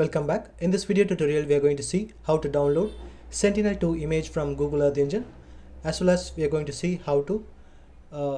Welcome back. In this video tutorial we are going to see how to download Sentinel-2 image from Google Earth Engine, as well as we are going to see how to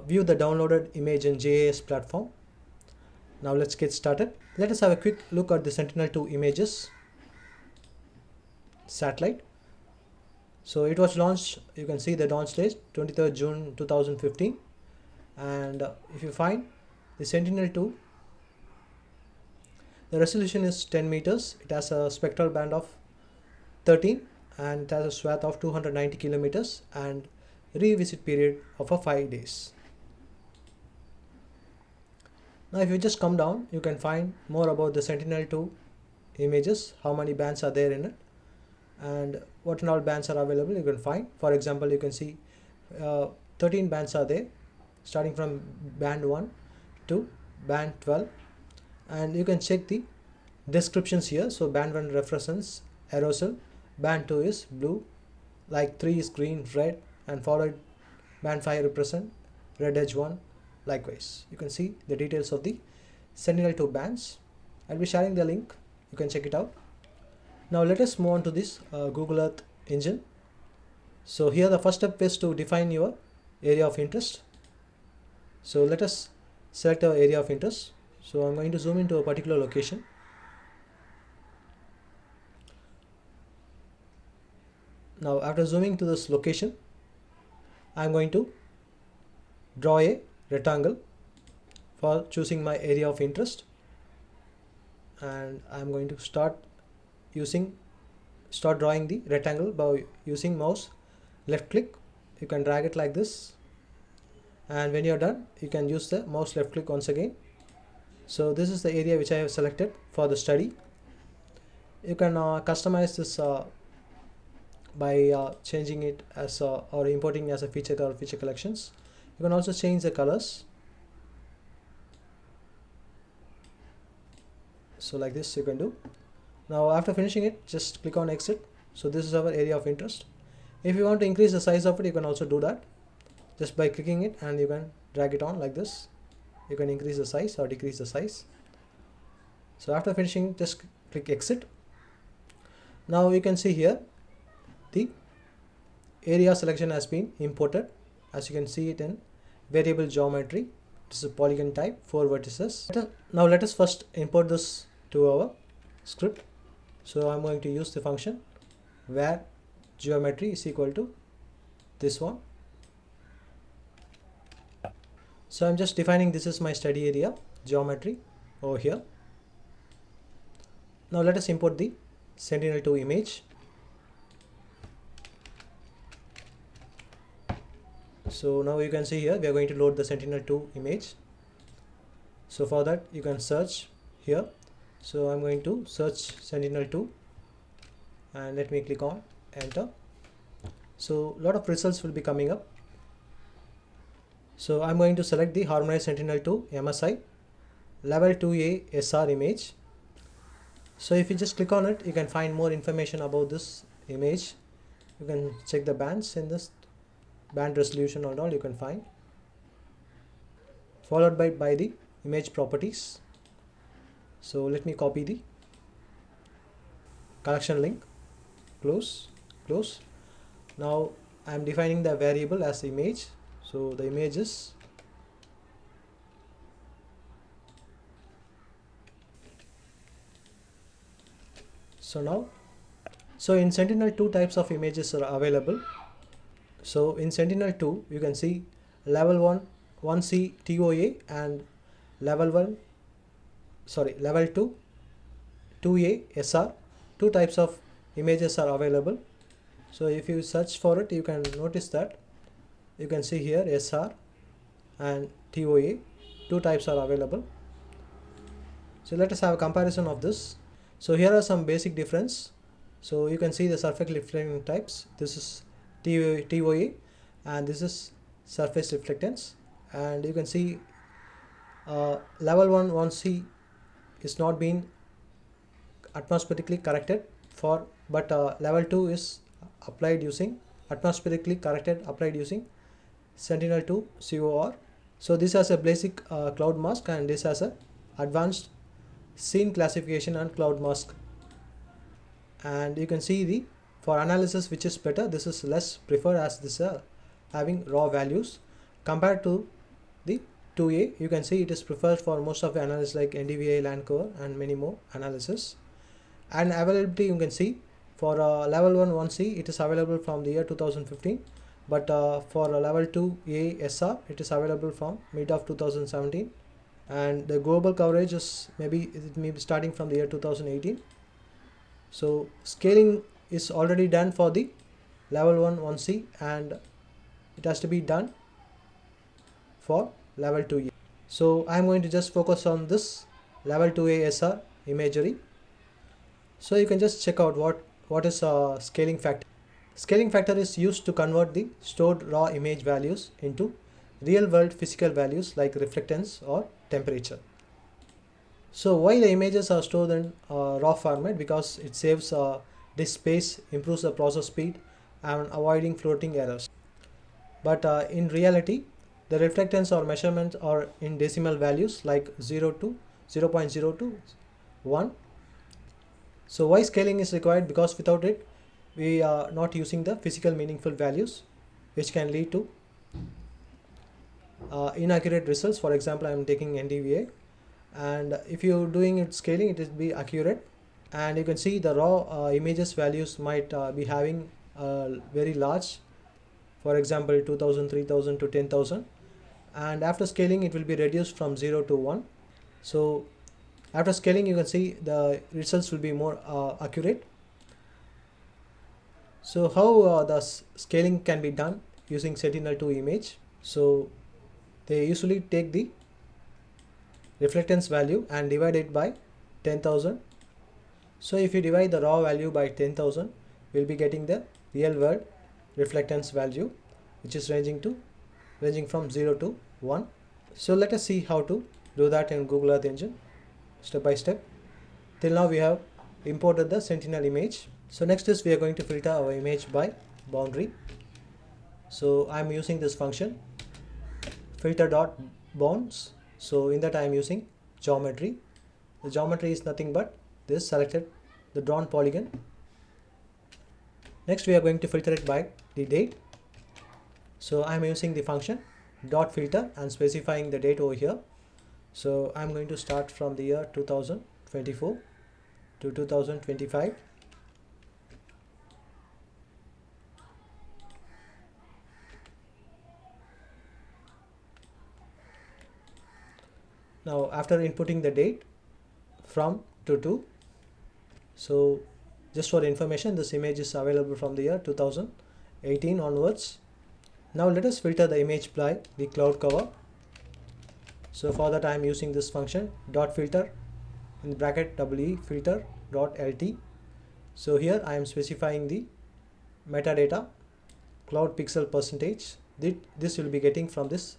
view the downloaded image in JAS platform. Now let's get started. Let us have a quick look at the Sentinel-2 images satellite. So it was launched, you can see the launch date 23rd June 2015, and if you find the Sentinel-2, the resolution is 10 meters. It has a spectral band of 13 and it has a swath of 290 kilometers and revisit period of 5 days. Now if you just come down, you can find more about the Sentinel-2 images, how many bands are there in it and what all bands are available. You can find, for example, you can see 13 bands are there, starting from band 1 to band 12, and you can check the descriptions here. So band 1 represents aerosol, band 2 is blue, like 3 is green, red, and followed band 5 represent red edge 1. Likewise, you can see the details of the Sentinel-2 bands. I'll be sharing the link, you can check it out. Now let us move on to this Google Earth Engine. So here the first step is to define your area of interest. So let us select our area of interest. So I'm going to zoom into a particular location. Now after zooming to this location, I'm going to draw a rectangle for choosing my area of interest, and I'm going to start drawing the rectangle by using mouse left click. You can drag it like this, and when you're done you can use the mouse left click once again. So this is the area which I have selected for the study. You can customize this by changing it as or importing as a feature or feature collections. You can also change the colors. So like this you can do. Now after finishing it, just click on exit. So this is our area of interest. If you want to increase the size of it, you can also do that just by clicking it, and you can drag it on like this. You can increase the size or decrease the size. So after finishing, just click exit. Now you can see here the area selection has been imported. As you can see it in variable geometry. This is a polygon type, 4 vertices. Now let us first import this to our script. So I'm going to use the function where geometry is equal to this one. So I'm just defining this is my study area geometry over here. Now let us import the Sentinel-2 image. So now you can see here we are going to load the Sentinel-2 image. So for that you can search here. So I'm going to search Sentinel-2 and let me click on enter. So a lot of results will be coming up. So I'm going to select the harmonized Sentinel-2 MSI level 2A SR image. So if you just click on it, you can find more information about this image. You can check the bands in this, band resolution and all you can find, followed by the image properties. So let me copy the collection link, close. Now I am defining the variable as image. So the image is so in Sentinel 2 types of images are available. So in Sentinel 2 you can see level 1C TOA and level 2 2A SR. Two types of images are available. So if you search for it, you can notice that you can see here SR and TOA, two types are available. So let us have a comparison of this. So here are some basic difference. So you can see the surface reflecting types. This is TOA and this is surface reflectance, and you can see level 1C is not being atmospherically corrected for, but level 2 is applied using applied using Sentinel-2 COR. So this has a basic cloud mask, and this has a advanced scene classification and cloud mask and you can see the for analysis which is better, this is less preferred as this having raw values compared to the 2A. You can see it is preferred for most of the analysis like NDVI, land cover and many more analysis. And availability, you can see for level 1 1C it is available from the year 2015, but for level 2A SR it is available from mid of 2017, and the global coverage is maybe starting from the year 2018. So scaling is already done for the level 1 1C, and it has to be done for level 2A. So I'm going to just focus on this level 2A SR imagery. So you can just check out what is scaling factor. Scaling factor is used to convert the stored raw image values into real world physical values like reflectance or temperature. So why the images are stored in raw format? Because it saves disk space, improves the process speed, and avoiding floating errors. But in reality, the reflectance or measurements are in decimal values like 0 to 0.0 to 1. So why scaling is required? Because without it, we are not using the physical meaningful values, which can lead to inaccurate results. For example, I am taking NDVA, and if you're doing it scaling, it will be accurate. And you can see the raw images values might be having very large, for example 2000, 3000 to 10,000, and after scaling it will be reduced from 0 to 1. So after scaling, you can see the results will be more accurate. So how the scaling can be done using Sentinel-2 image? So they usually take the reflectance value and divide it by 10,000. So if you divide the raw value by 10,000, we'll be getting the real world reflectance value, which is ranging from 0 to 1. So let us see how to do that in Google Earth Engine step by step. Till now we have imported the Sentinel image. So next is we are going to filter our image by boundary. So I'm using this function filter.bounds. So in that I am using geometry. The geometry is nothing but this selected the drawn polygon. Next we are going to filter it by the date. So I'm using the function dot filter and specifying the date over here. So I'm going to start from the year 2024 to 2025. Now after inputting the date from to, so just for information, this image is available from the year 2018 onwards. Now let us filter the image by the cloud cover. So for that I am using this function dot filter in bracket WE filter dot LT. So here I am specifying the metadata cloud pixel percentage. This will be getting from this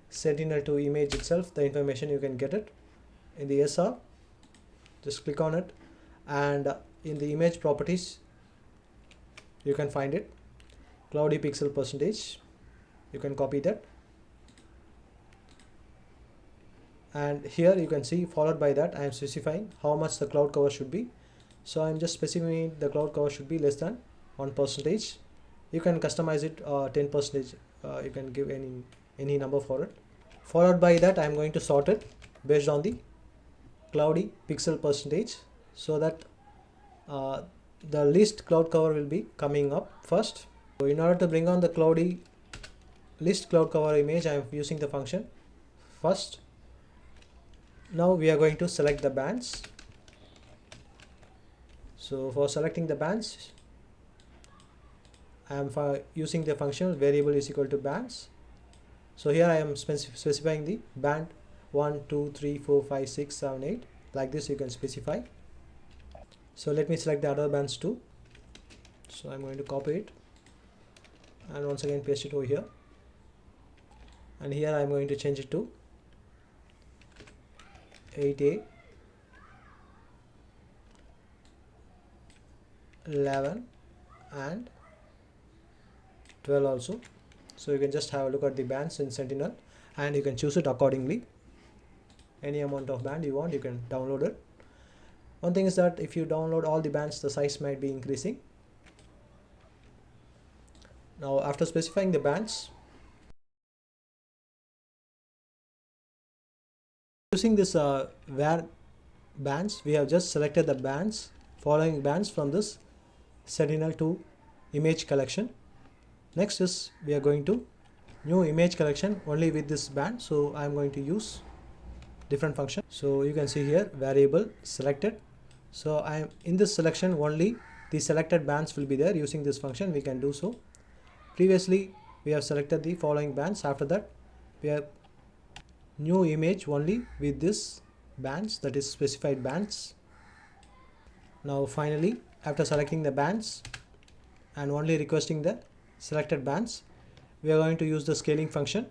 Sentinel-2 image itself. The information you can get it in the SR. Just click on it, and in the image properties you can find it cloudy pixel percentage. You can copy that, and here you can see followed by that I am specifying how much the cloud cover should be. So I am just specifying the cloud cover should be less than 1%. You can customize it 10%. You can give any number for it. Followed by that I am going to sort it based on the cloudy pixel percentage, so that the least cloud cover will be coming up first. So in order to bring on the least cloud cover image, I am using the function first. Now we are going to select the bands. So for selecting the bands, I am using the function variable is equal to bands. So here I am specifying the band 1, 2, 3, 4, 5, 6, 7, 8. Like this you can specify. So let me select the other bands too. So I'm going to copy it and once again paste it over here. And here I'm going to change it to 8A, 11 and 12 also. So you can just have a look at the bands in Sentinel and you can choose it accordingly. Any amount of band you want, you can download it. One thing is that if you download all the bands, the size might be increasing. Now after specifying the bands, using this where bands, we have just selected the bands, following bands from this Sentinel 2 image collection. Next is we are going to new image collection only with this band, so I am going to use different function. So you can see here variable selected, so I am in this selection only the selected bands will be there. Using this function we can do so. Previously we have selected the following bands, after that we have new image only with this bands, that is specified bands. Now finally, after selecting the bands and only requesting the selected bands, we are going to use the scaling function.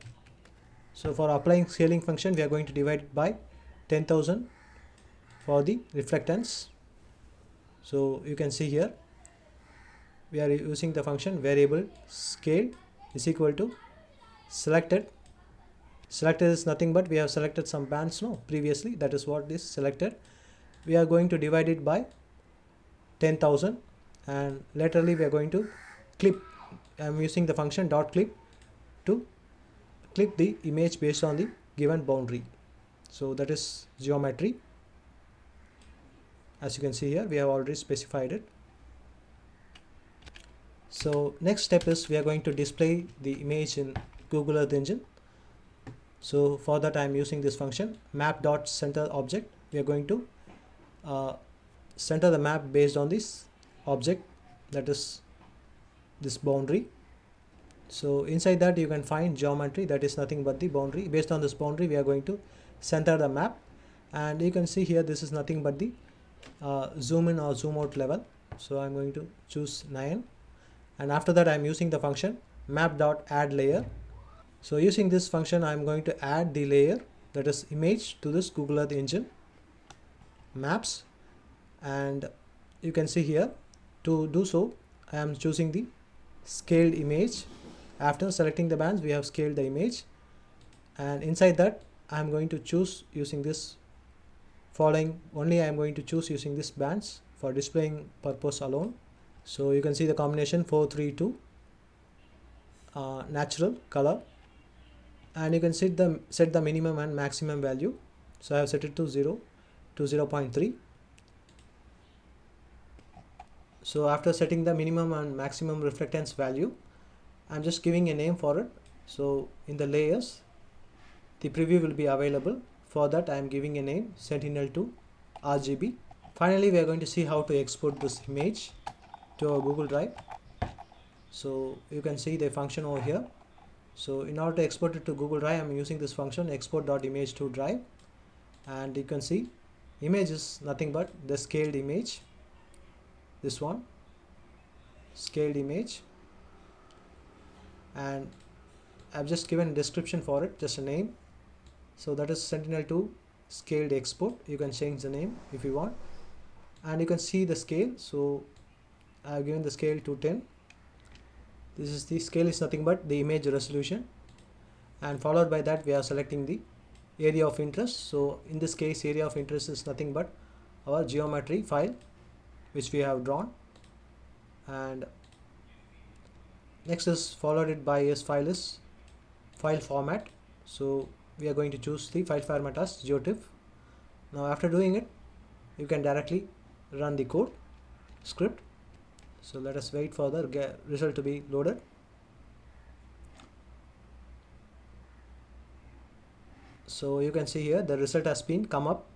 So for applying scaling function, we are going to divide it by 10,000 for the reflectance. So you can see here we are using the function variable scale is equal to selected. Selected is nothing but we have selected some bands previously, that is what is selected. We are going to divide it by 10,000 and laterally we are going to clip. I am using the function dot clip to clip the image based on the given boundary. So that is geometry. As you can see here, we have already specified it. So next step is we are going to display the image in Google Earth Engine. So for that I am using this function map.center object. We are going to center the map based on this object, that is this boundary. So inside that you can find geometry, that is nothing but the boundary. Based on this boundary we are going to center the map, and you can see here this is nothing but the zoom in or zoom out level. So I'm going to choose 9, and after that I'm using the function map.add-layer. So using this function I'm going to add the layer, that is image, to this Google Earth Engine maps. And you can see here, to do so I am choosing the scaled image. After selecting the bands we have scaled the image, and inside that I am going to choose using this following only. I am going to choose using this bands for displaying purpose alone. So you can see the combination 432 natural color, and you can set the minimum and maximum value. So I have set it to 0 to 0.3. So after setting the minimum and maximum reflectance value, I'm just giving a name for it. So in the layers the preview will be available. For that I am giving a name Sentinel 2 RGB. Finally we are going to see how to export this image to our Google Drive. So you can see the function over here. So in order to export it to Google Drive, I'm using this function export.image to drive, and you can see image is nothing but the scaled image, this one, scaled image, and I've just given a description for it, just a name. So that is Sentinel 2 scaled export. You can change the name if you want, and you can see the scale. So I've given the scale to 10. This is the scale is nothing but the image resolution, and followed by that we are selecting the area of interest. So in this case area of interest is nothing but our geometry file which we have drawn, and next is followed it by file is file format. So we are going to choose the file format as geotiff. Now after doing it you can directly run the code script. So let us wait for the result to be loaded. So you can see here the result has been come up.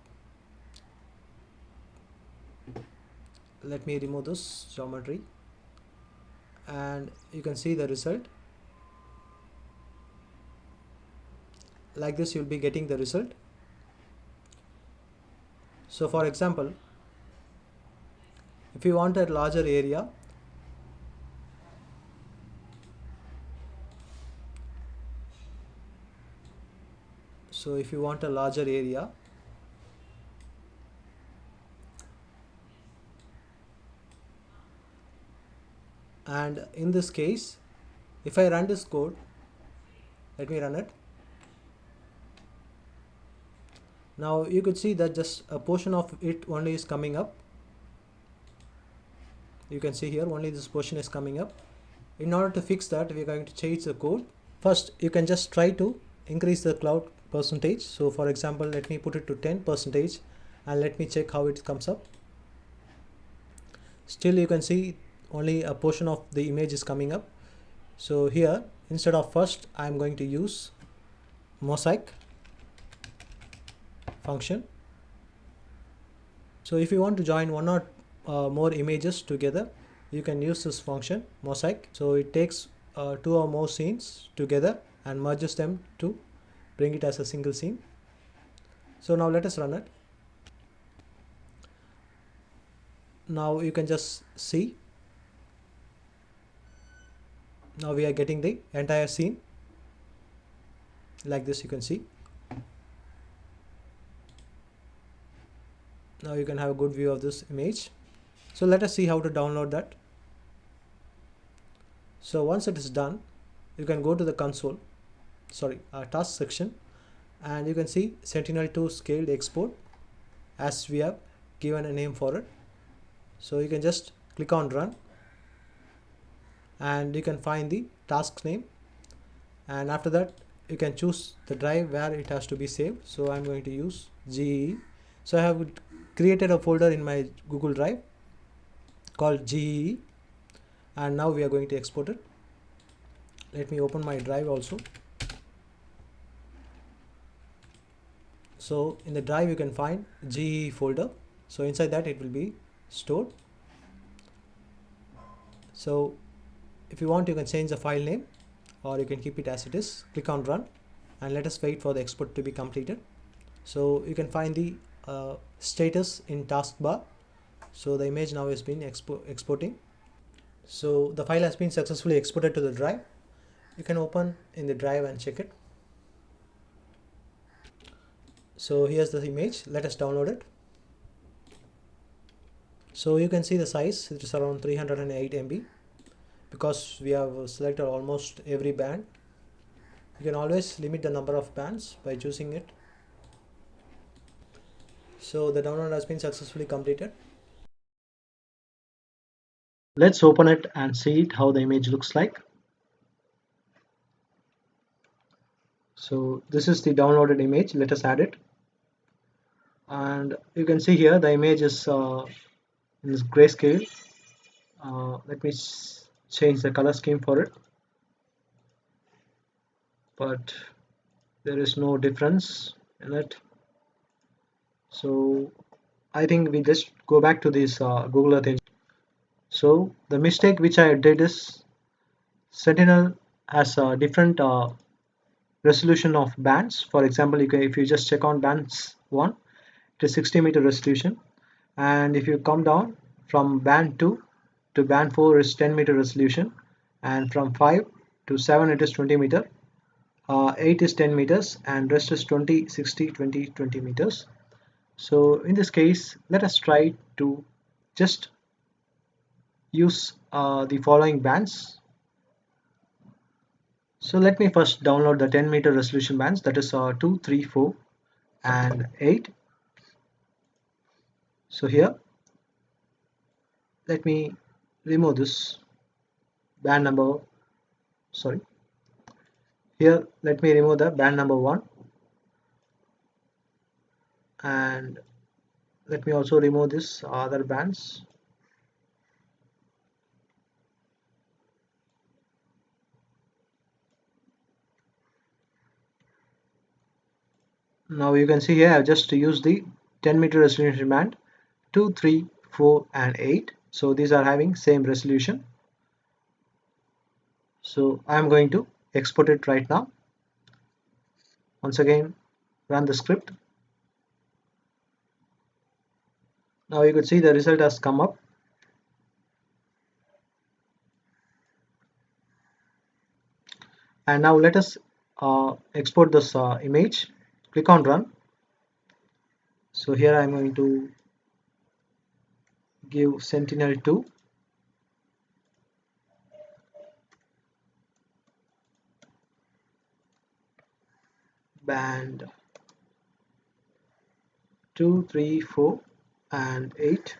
Let me remove this geometry, and you can see the result. Like this you'll be getting the result. So for example, if you want a larger area, and in this case if I run this code, let me run it. Now you could see that just a portion of it only is coming up. You can see here only this portion is coming up. In order to fix that, we are going to change the code. First, you can just try to increase the cloud percentage. So for example, let me put it to 10% and let me check how it comes up. Still you can see only a portion of the image is coming up. So here, instead of first, I am going to use Mosaic function. So if you want to join one or more images together, you can use this function Mosaic. So it takes two or more scenes together and merges them to bring it as a single scene. So now let us run it. Now you can just see, now we are getting the entire scene like this. You can see now you can have a good view of this image. So let us see how to download that. So once it is done, you can go to the console, task section, and you can see Sentinel 2 scaled export as we have given a name for it. So you can just click on run and you can find the task name, and after that you can choose the drive where it has to be saved. So I'm going to use GE. So I have created a folder in my Google Drive called GE, and now we are going to export it. Let me open my drive also. So in the drive you can find GE folder. So inside that it will be stored. So if you want, you can change the file name or you can keep it as it is. Click on run and let us wait for the export to be completed. So you can find the status in taskbar. So the image now has been exporting. So the file has been successfully exported to the drive. You can open in the drive and check it. So here's the image. Let us download it. So you can see the size, it is around 308 MB because we have selected almost every band. You can always limit the number of bands by choosing it. So the download has been successfully completed. Let's open it and see it, how the image looks like. So this is the downloaded image. Let us add it. And you can see here the image is in this grayscale. Let me change the color scheme for it. But there is no difference in it. So I think we just go back to this Google Earth engine. So the mistake which I did is Sentinel has a different resolution of bands. For example, if you just check on bands 1, it is 60-meter resolution, and if you come down from band 2 to band 4 is 10-meter resolution, and from 5 to 7 it is 20-meter, 8 is 10 meters, and rest is 20, 60, 20, 20 meters. So in this case, let us try to just use the following bands. So let me first download the 10-meter resolution bands, that is 2, 3, 4 and 8. So here let me remove this band number, here let me remove the band number 1, and let me also remove this other bands. Now you can see here I have just used the 10-meter resolution band 2, 3, 4 and 8. So these are having same resolution. So I am going to export it right now. Once again, run the script. Now you could see the result has come up. And now let us export this image. Click on run. So here I am going to give Sentinel 2 band 2, 3, 4, and 8.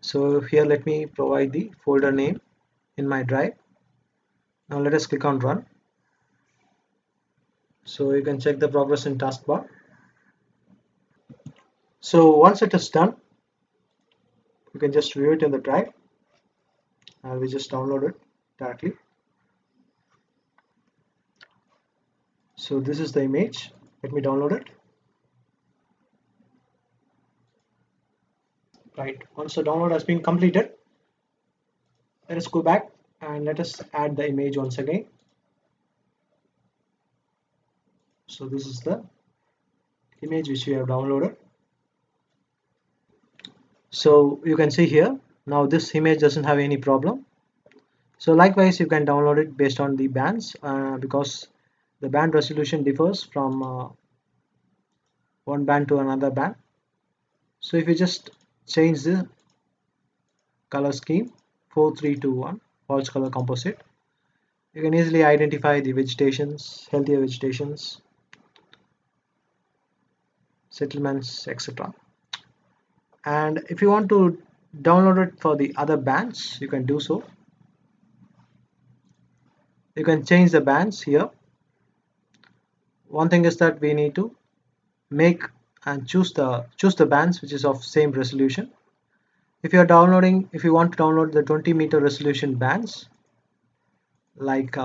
So here let me provide the folder name in my drive. Now let us click on run. So you can check the progress in taskbar. So once it is done, you can just view it in the drive, and we just download it directly. So this is the image. Let me download it. Right, once the download has been completed, let us go back and let us add the image once again. So this is the image which we have downloaded. So you can see here, now this image doesn't have any problem. So likewise, you can download it based on the bands, because the band resolution differs from one band to another band. So if you just change the color scheme 4321 false color composite, you can easily identify the vegetations, healthier vegetations, settlements, etc. And if you want to download it for the other bands, you can do so. You can change the bands here. One thing is that we need to make and choose the bands which is of same resolution. If you want to download the 20-meter resolution bands, like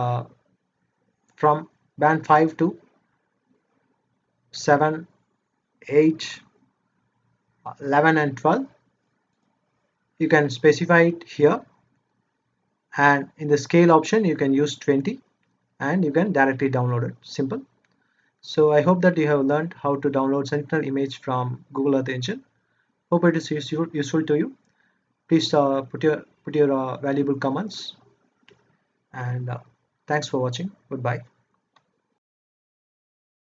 from band 5 to 7, 8, 11 and 12, you can specify it here, and in the scale option you can use 20, and you can directly download it. Simple. So I hope that you have learned how to download Sentinel image from Google Earth Engine. Hope it is useful to you. Please put your valuable comments, and thanks for watching. Goodbye.